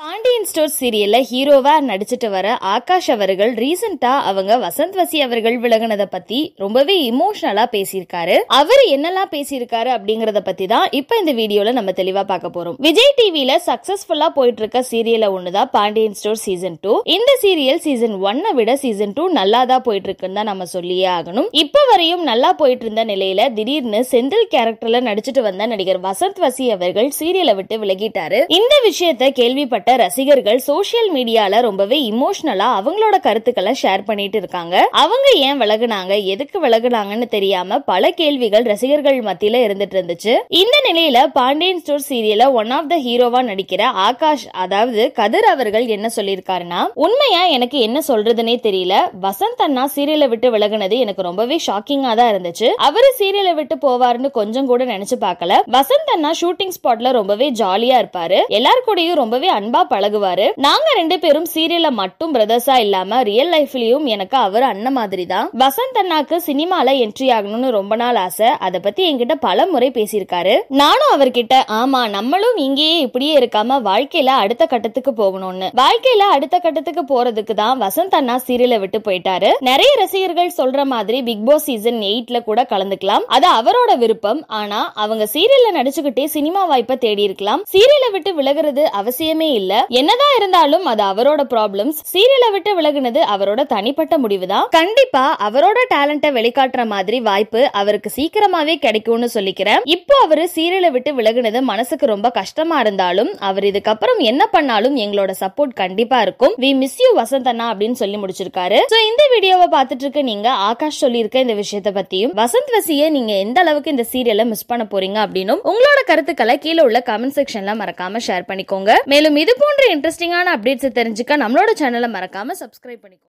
Pandian store சீரியல்ல ஹீரோவா நடிச்சிட்டு வர ஆகாஷ் அவர்கள் ரீசெண்டா அவங்க வசந்த் வசி அவர்கள் விலகினத பத்தி ரொம்பவே இமோஷனலா பேசியிருக்காரு. அவர் என்னெல்லாம் பேசியிருக்காரு அப்படிங்கறத பத்தி தான் இப்ப இந்த வீடியோல நம்ம தெளிவா பார்க்க போறோம். விஜய் டிவில சக்சஸ்ஃபுல்லா போயிட்டு இருக்க சீரியல்ல ஒண்ணுதான் பாண்டியன் ஸ்டோர் சீசன் 2. இந்த சீரியல் சீசன் 1 விட சீசன் 2 நல்லாதான் போயிட்டு இருக்குன்னு தான் நம்ம சொல்லியே ஆகணும். இப்ப வரையும் நல்லா போயிட்டு இருந்த நிலையில திடீர்னு செந்தில் கேரக்டர்ல நடிச்சிட்டு வந்த நடிகர் வசந்த் வசி அவர்கள் சீரியலை விட்டு விலகிட்டாரு. இந்த விஷயத்தை கேள்விப்பட்ட ரசிகர்கள் சோசியல் மீடியால ரொம்பவே இமோஷனலா அவங்களோட கருத்துக்களை ஷேர் பண்ணிட்டு இருக்காங்க. அவங்க ஏன் விலகுனாங்க, எதுக்கு விலகுனாங்கன்னு தெரியாம பல கேள்விகள் ரசிகர்கள் மத்தியில இருந்துட்டு இருந்துச்சு. இந்த நிலையில பாண்டியன் ஸ்டோர் சீரியல்ல ஒன் ஆஃப் த ஹீரோவா நடிக்கிற ஆகாஷ், அதாவது கதிர் அவர்கள் என்ன சொல்லியிருக்காருன்னா, உண்மையா எனக்கு என்ன சொல்றதுன்னே தெரியல. வசந்த் அண்ணா சீரியலை விட்டு விலகுனது எனக்கு ரொம்பவே ஷாக்கிங்கா தான் இருந்துச்சு. அவரு சீரியலை விட்டு போவாருன்னு கொஞ்சம் கூட நினைச்சு பார்க்கல. வசந்த் அண்ணா ஷூட்டிங் ஸ்பாட்ல ரொம்பவே ஜாலியா இருப்பாரு, எல்லார் கூடயும் ரொம்பவே அன்பா பழகுவாரு. நாங்க ரெண்டு பேரும் சீரியல்ல மட்டும் பிரதர்ஸா இல்லாம ரியல் லைஃப்லயும் எனக்கு அவர் அண்ணன் மாதிரி தான். வசந்த் அண்ணாக்கு சினிமால என்ட்ரி ஆகணும்னு ரொம்ப நாள் ஆசை. அத பத்தி என்கிட்ட பல முறை பேசியிருக்காரு. நானும் அவர்கிட்ட ஆமா நம்மளும் இங்கேயே இப்படியே இருக்காம வாழ்க்கையில அடுத்த கட்டத்துக்கு போகணும்னு, வாழ்க்கையில அடுத்த கட்டத்துக்கு போறதுக்கு தான் வசந்த் அண்ணா சீரியலை விட்டு போயிட்டாரு. நிறைய ரசிகர்கள் சொல்ற மாதிரி பிக் பாஸ் சீசன் 8ல கூட கலந்துக்கலாம், அது அவரோட விருப்பம். ஆனா அவங்க சீரியல்ல நடிச்சுக்கிட்டே சினிமா வாய்ப்பை தேடி இருக்கலாம். சீரியலை விட்டு விலகுறது அவசியமே இல்ல. என்னதான் இருந்தாலும் அது அவரோட ப்ராப்ளம்ஸ். சீரியலை விட்டு விலகுனது அவரோட தனிப்பட்ட முடிவு தான். கண்டிப்பா அவரோட டேலண்ட்டை வெளிக்காட்டுற மாதிரி வாய்ப்பு அவருக்கு சீக்கிரமாவே கிடைக்கும்னு சொல்லிக்கிறேன். இப்போ அவரு சீரியலை விட்டு விலகுனது மனசுக்கு ரொம்ப கஷ்டமா இருந்தாலும் அவர் இதுக்கப்புறம் என்ன பண்ணாலும் எங்களோட சப்போர்ட் கண்டிப்பா இருக்கும். வி மிஸ் யூ வசந்த் அண்ணா அப்படின்னு சொல்லி முடிச்சிருக்காரு. சோ இந்த வீடியோவை பார்த்துட்டு இருக்க நீங்க ஆகாஷ் சொல்லியிருக்க இந்த விஷயத்தை பத்தியும் வசந்த் வசியை நீங்க எந்த அளவுக்கு இந்த சீரியலை மிஸ் பண்ண போறீங்க அப்படின்னு உங்களோட கருத்துக்களை கீழே உள்ள கமெண்ட் செக்ஷன்ல மறக்காம ஷேர் பண்ணிக்கோங்க. மேலும் இது போன்ற இன்ட்ரெஸ்டிங்கான அப்டேட்ஸ் தெரிஞ்சுக்க நம்மளோட சேனலை மறக்காம சப்ஸ்கிரைப் பண்ணிக்கோங்க.